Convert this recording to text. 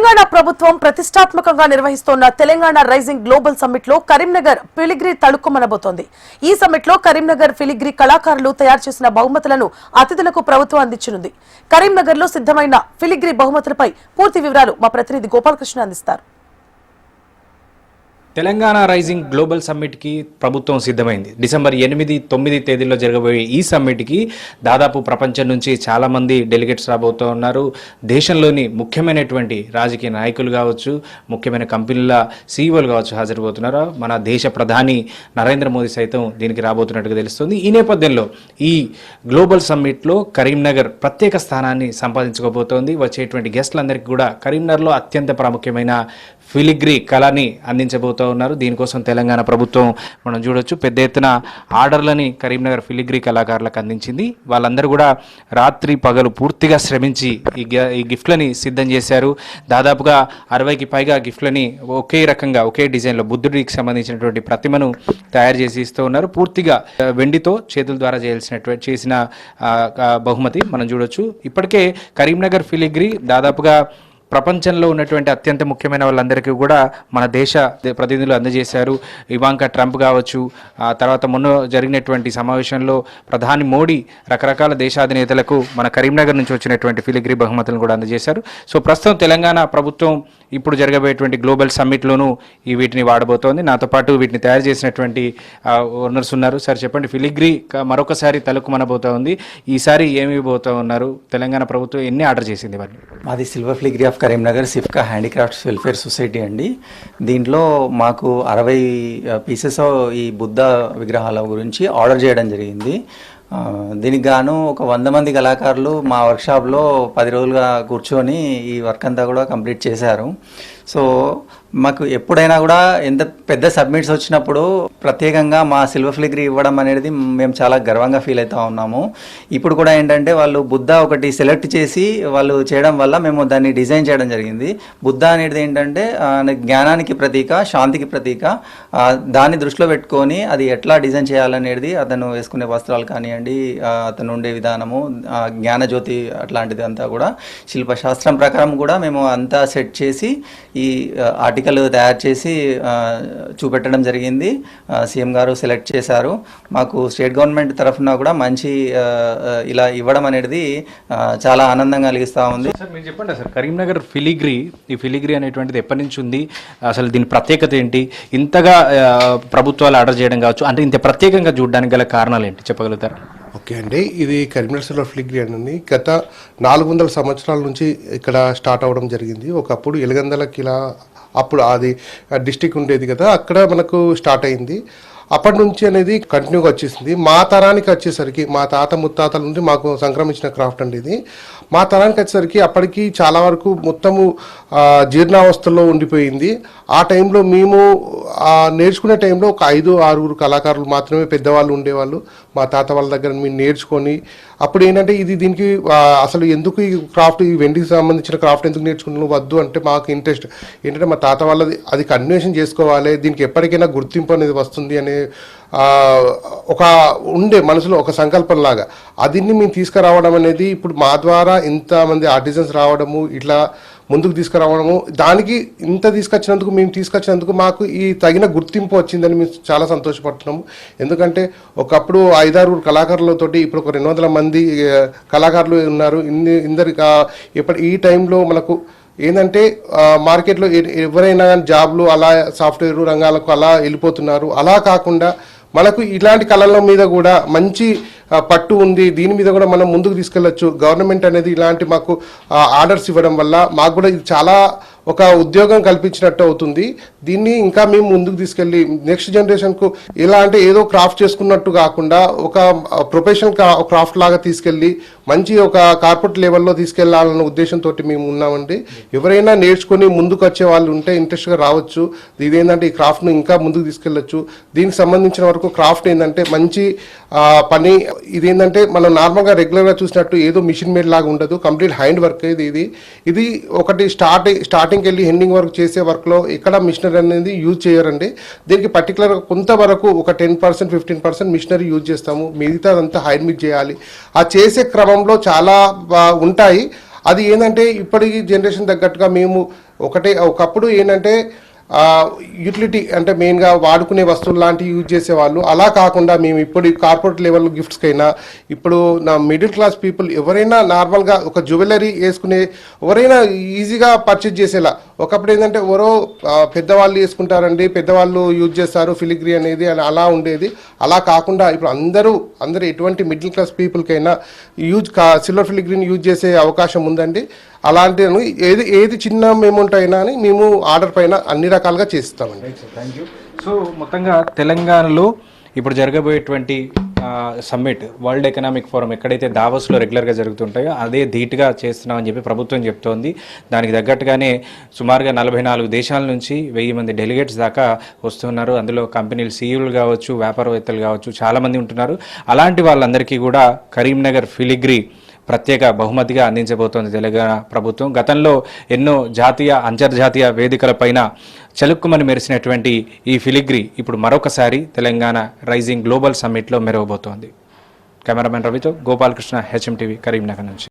తెలంగాణ ప్రభుత్వం ప్రతిష్టాత్మకంగా నిర్వహిస్తోన్న Telangana rising global summit లో కరీంనగర్ ఫిలిగ్రీ తళుక్కుమనబోతోంది. ఈ సమ్మిట్ లో కరీంనగర్ ఫిలిగ్రీ కళాకారులు తయారు చేసిన బహుమతులను అతిథులకు ప్రభుత్వం అందించనుంది. కరీంనగర్ లో సిద్ధమైన ఫిలిగ్రీ బహుమతులపై పూర్తి వివరాలు మా ప్రతినిధి గోపాలకృష్ణ అందిస్తారు. తెలంగాణ రైజింగ్ గ్లోబల్ సమ్మిట్కి ప్రభుత్వం సిద్ధమైంది. డిసెంబర్ 8-9 తేదీల్లో జరగబోయే ఈ సమ్మిట్కి దాదాపు ప్రపంచం నుంచి చాలామంది డెలిగేట్స్ రాబోతూ ఉన్నారు. దేశంలోని ముఖ్యమైనటువంటి రాజకీయ నాయకులు కావచ్చు, ముఖ్యమైన కంపెనీల సీఈఓలు కావచ్చు హాజరుపోతున్నారు. మన దేశ ప్రధాని నరేంద్ర మోదీ సైతం దీనికి రాబోతున్నట్టుగా తెలుస్తుంది. ఈ నేపథ్యంలో ఈ గ్లోబల్ సమ్మిట్లో కరీంనగర్ ప్రత్యేక స్థానాన్ని సంపాదించుకోబోతోంది. వచ్చేటువంటి గెస్టులందరికీ కూడా కరీంనగర్లో అత్యంత ప్రాముఖ్యమైన ఫిలిగ్రీ కళని అందించబోతూ ఉన్నారు. దీనికోసం తెలంగాణ ప్రభుత్వం మనం చూడొచ్చు పెద్ద ఎత్తున ఆర్డర్లని కరీంనగర్ ఫిలిగ్రీ కళాకారులకు అందించింది. వాళ్ళందరూ కూడా రాత్రి పగలు పూర్తిగా శ్రమించి ఈ గిఫ్ట్లని సిద్ధం చేశారు. దాదాపుగా 60కి పైగా గిఫ్ట్లని ఒకే రకంగా ఒకే డిజైన్లో బుద్ధుడికి సంబంధించినటువంటి ప్రతిమను తయారు చేసి ఇస్తూ ఉన్నారు. పూర్తిగా వెండితో చేతుల ద్వారా చేసిన బహుమతి మనం చూడొచ్చు. ఇప్పటికే కరీంనగర్ ఫిలిగ్రీ దాదాపుగా ప్రపంచంలో ఉన్నటువంటి అత్యంత ముఖ్యమైన వాళ్ళందరికీ కూడా మన దేశ ప్రతినిధులు అందజేశారు. ఇవాంకా ట్రంప్ కావచ్చు, తర్వాత మొన్న జరిగినటువంటి సమావేశంలో ప్రధాని మోడీ రకరకాల దేశాధినేతలకు మన కరీంనగర్ నుంచి వచ్చినటువంటి ఫిలిగ్రీ బహుమతులను కూడా అందజేశారు. సో ప్రస్తుతం తెలంగాణ ప్రభుత్వం ఇప్పుడు జరగబోయేటువంటి గ్లోబల్ సమ్మిట్లోనూ వీటిని వాడబోతోంది. నాతో పాటు వీటిని తయారు చేసినటువంటి ఓనర్స్ ఉన్నారు. సార్ చెప్పండి, ఫిలిగ్రీ మరొకసారి తలుక్కుమనబోతూ ఉంది. ఈసారి ఏమి పోతూ ఉన్నారు? తెలంగాణ ప్రభుత్వం ఎన్ని ఆర్డర్ చేసింది? వాటిని మాది silver filigree of Karimnagar Sifka handicrafts welfare society అండి. దీంట్లో మాకు 60 పీసెస్ ఈ బుద్ధ విగ్రహాల గురించి ఆర్డర్ చేయడం జరిగింది. దీనికి గాను ఒక 100 మంది కళాకారులు మా వర్క్షాప్లో 10 రోజులుగా కూర్చొని ఈ వర్క్ అంతా కూడా కంప్లీట్ చేశారు. సో మాకు ఎప్పుడైనా కూడా ఎంత పెద్ద సబ్మిట్స్ వచ్చినప్పుడు ప్రత్యేకంగా మా సిల్వర్ ఫిలిగ్రీ ఇవ్వడం అనేది మేము చాలా గర్వంగా ఫీల్ అవుతూ ఉన్నాము. ఇప్పుడు కూడా ఏంటంటే వాళ్ళు బుద్ధ ఒకటి సెలెక్ట్ చేసి వాళ్ళు చేయడం వల్ల మేము దాన్ని డిజైన్ చేయడం జరిగింది. బుద్ధ అనేది ఏంటంటే జ్ఞానానికి ప్రతీక, శాంతికి ప్రతీక. దాన్ని దృష్టిలో పెట్టుకొని అది ఎట్లా డిజైన్ చేయాలనేది అతను వేసుకునే వస్త్రాలు కానివ్వండి, అతను ఉండే విధానము, జ్ఞానజ్యోతి అట్లాంటిది అంతా కూడా శిల్పశాస్త్రం ప్రకారం కూడా మేము అంతా సెట్ చేసి ఈ ఆర్టికల్ తయారు చేసి చూపెట్టడం జరిగింది. సీఎం గారు సెలెక్ట్ చేశారు. మాకు స్టేట్ గవర్నమెంట్ తరఫున కూడా మంచి ఇలా ఇవ్వడం అనేది చాలా ఆనందంగా కలిగిస్తూ ఉంది. సార్ మీరు చెప్పండి, సార్ కరీంనగర్ ఈ ఫిలిగ్రీ అనేటువంటిది ఎప్పటి నుంచి ఉంది? అసలు దీని ప్రత్యేకత ఏంటి? ఇంతగా ప్రభుత్వాలు ఆర్డర్ చేయడం కావచ్చు, అంటే ఇంత ప్రత్యేకంగా చూడడానికి గల కారణాలు ఏంటి చెప్పగలుగుతారు? ఓకే అండి, ఇది కరీంనగర్ సిల్వర్ ఫిలిగ్రీ అనేది గత 400 సంవత్సరాల నుంచి ఇక్కడ స్టార్ట్ అవ్వడం జరిగింది. ఒకప్పుడు ఎలగందల కిలా అప్పుడు అది డిస్టిక్ ఉండేది కదా, అక్కడ మనకు స్టార్ట్ అయింది. అప్పటి నుంచి అనేది కంటిన్యూగా వచ్చేసింది. మా తరానికి వచ్చేసరికి మా తాత ముత్తాతల నుండి మాకు సంక్రమించిన క్రాఫ్ట్ అండి ఇది. మా తరానికి వచ్చేసరికి అప్పటికి చాలా వరకు మొత్తము జీర్ణావస్థలో ఉండిపోయింది. ఆ టైంలో మేము నేర్చుకునే టైంలో ఒక 5-6 కళాకారులు మాత్రమే పెద్దవాళ్ళు ఉండేవాళ్ళు. మా తాత వాళ్ళ దగ్గర మేము నేర్చుకొని అప్పుడు ఏంటంటే దీనికి అసలు ఎందుకు ఈ క్రాఫ్ట్, ఈ వెండికి సంబంధించిన క్రాఫ్ట్ ఎందుకు నేర్చుకుంటున్నావు వద్దు అంటే మాకు ఇంట్రెస్ట్ ఏంటంటే మా తాత వాళ్ళది అది కంటిన్యూషన్ చేసుకోవాలి, దీనికి ఎప్పటికైనా గుర్తింపు అనేది వస్తుంది అనే ఒక ఉండే మనసులో ఒక సంకల్పం లాగా అదిని మేము తీసుకురావడం అనేది ఇప్పుడు మా ద్వారా ఇంతమంది ఆర్టిజన్స్ రావడము, ఇట్లా ముందుకు తీసుకురావడము, దానికి ఇంత తీసుకొచ్చినందుకు మాకు ఈ తగిన గుర్తింపు వచ్చిందని మేము చాలా సంతోషపడుతున్నాము. ఎందుకంటే ఒకప్పుడు 5-6 కళాకారులతోటి ఇప్పుడు ఒక 200 మంది కళాకారులు ఉన్నారు. ఇప్పుడు ఈ టైంలో మనకు ఏంటంటే మార్కెట్లో ఎవరైనా జాబ్లు అలా సాఫ్ట్వేర్ రంగాలకు అలా వెళ్ళిపోతున్నారు. అలా కాకుండా మనకు ఇలాంటి కళల మీద కూడా మంచి పట్టు ఉంది, దీని మీద కూడా మనం ముందుకు తీసుకెళ్ళచ్చు. గవర్నమెంట్ అనేది ఇలాంటి మాకు ఆర్డర్స్ ఇవ్వడం వల్ల మాకు కూడా ఇది చాలా ఒక ఉద్యోగం కల్పించినట్టు అవుతుంది. దీన్ని ఇంకా మేము ముందుకు తీసుకెళ్ళి నెక్స్ట్ జనరేషన్కు ఎలా అంటే ఏదో క్రాఫ్ట్ చేసుకున్నట్టు కాకుండా ఒక ప్రొఫెషనల్ క్రాఫ్ట్ లాగా తీసుకెళ్ళి మంచి ఒక కార్పొరేట్ లెవెల్లో తీసుకెళ్లాలన్న ఉద్దేశంతో మేము ఉన్నామండి. ఎవరైనా నేర్చుకొని ముందుకు వచ్చే వాళ్ళు ఉంటే ఇంట్రెస్ట్గా రావచ్చు. ఇదేంటంటే ఈ క్రాఫ్ట్ను ఇంకా ముందుకు తీసుకెళ్ళచ్చు. దీనికి సంబంధించిన వరకు క్రాఫ్ట్ ఏంటంటే మంచి పని. ఇదేంటంటే మనం నార్మల్గా రెగ్యులర్గా చూసినట్టు ఏదో మిషన్ మేడ్ లాగా ఉండదు, కంప్లీట్ హ్యాండ్ వర్క్. ఇది ఒకటి స్టార్టింగ్కి వెళ్ళి ఎండింగ్ వర్క్ చేసే వర్క్లో ఎక్కడ మిషనరీ అనేది యూజ్ చేయరండి. దీనికి పర్టికులర్గా కొంతవరకు ఒక 10%-15% మిషనరీ యూజ్ చేస్తాము. మిగతా అంతా హ్యాండ్ మేడ్ చేయాలి. ఆ చేసే క్రమంలో చాలా ఉంటాయి. అది ఏంటంటే ఇప్పటి జనరేషన్ తగ్గట్టుగా మేము ఒకప్పుడు ఏంటంటే యూటిలిటీ అంటే మెయిన్గా వాడుకునే వస్తువులు లాంటివి యూజ్ చేసేవాళ్ళు. అలా కాకుండా మేము ఇప్పుడు కార్పొరేట్ లెవెల్ గిఫ్ట్స్కైనా ఇప్పుడు నా మిడిల్ క్లాస్ పీపుల్ ఎవరైనా నార్మల్గా ఒక జ్యువెలరీ వేసుకునే ఎవరైనా ఈజీగా పర్చేజ్ చేసేలా. ఒకప్పుడు ఏంటంటే ఎవరో పెద్దవాళ్ళు వేసుకుంటారండి, పెద్దవాళ్ళు యూజ్ చేస్తారు ఫిలిగ్రీ అనేది అలా ఉండేది. అలా కాకుండా ఇప్పుడు అందరూ ఎటువంటి మిడిల్ క్లాస్ పీపుల్కైనా సిల్వర్ ఫిలిగ్రీని యూజ్ చేసే అవకాశం ఉందండి. అలాంటి ఏది చిన్న అమౌంట్ అయినా అని మేము ఆర్డర్ పైన అన్ని రకాలుగా చేస్తామండి. Thank you. సో మొత్తంగా తెలంగాణలో ఇప్పుడు జరగబోయేటువంటి సమ్మిట్ వరల్డ్ ఎకనామిక్ ఫోరం ఎక్కడైతే దావోస్లో రెగ్యులర్గా జరుగుతుంటాయో అదే ధీటుగా చేస్తున్నామని చెప్పి ప్రభుత్వం చెప్తోంది. దానికి తగ్గట్టుగానే సుమారుగా 44 దేశాల నుంచి 1000 మంది డెలిగేట్స్ దాకా వస్తున్నారు. అందులో కంపెనీలు సీఈఓలు కావచ్చు, వ్యాపారవేత్తలు కావచ్చు, చాలామంది ఉంటున్నారు. అలాంటి వాళ్ళందరికీ కూడా కరీంనగర్ ఫిలిగ్రీ ప్రత్యేక బహుమతిగా అందించబోతోంది తెలంగాణ ప్రభుత్వం. గతంలో ఎన్నో జాతీయ అంతర్జాతీయ వేదికలపైన చలుక్కుమని మెరిసినటువంటి ఈ ఫిలిగ్రీ ఇప్పుడు మరొకసారి తెలంగాణ రైజింగ్ గ్లోబల్ సమ్మిట్లో మెరవబోతోంది. కెమెరామెన్ రవితో గోపాలకృష్ణ, హెచ్ఎం టీవీ, కరీంనగర్ నుంచి.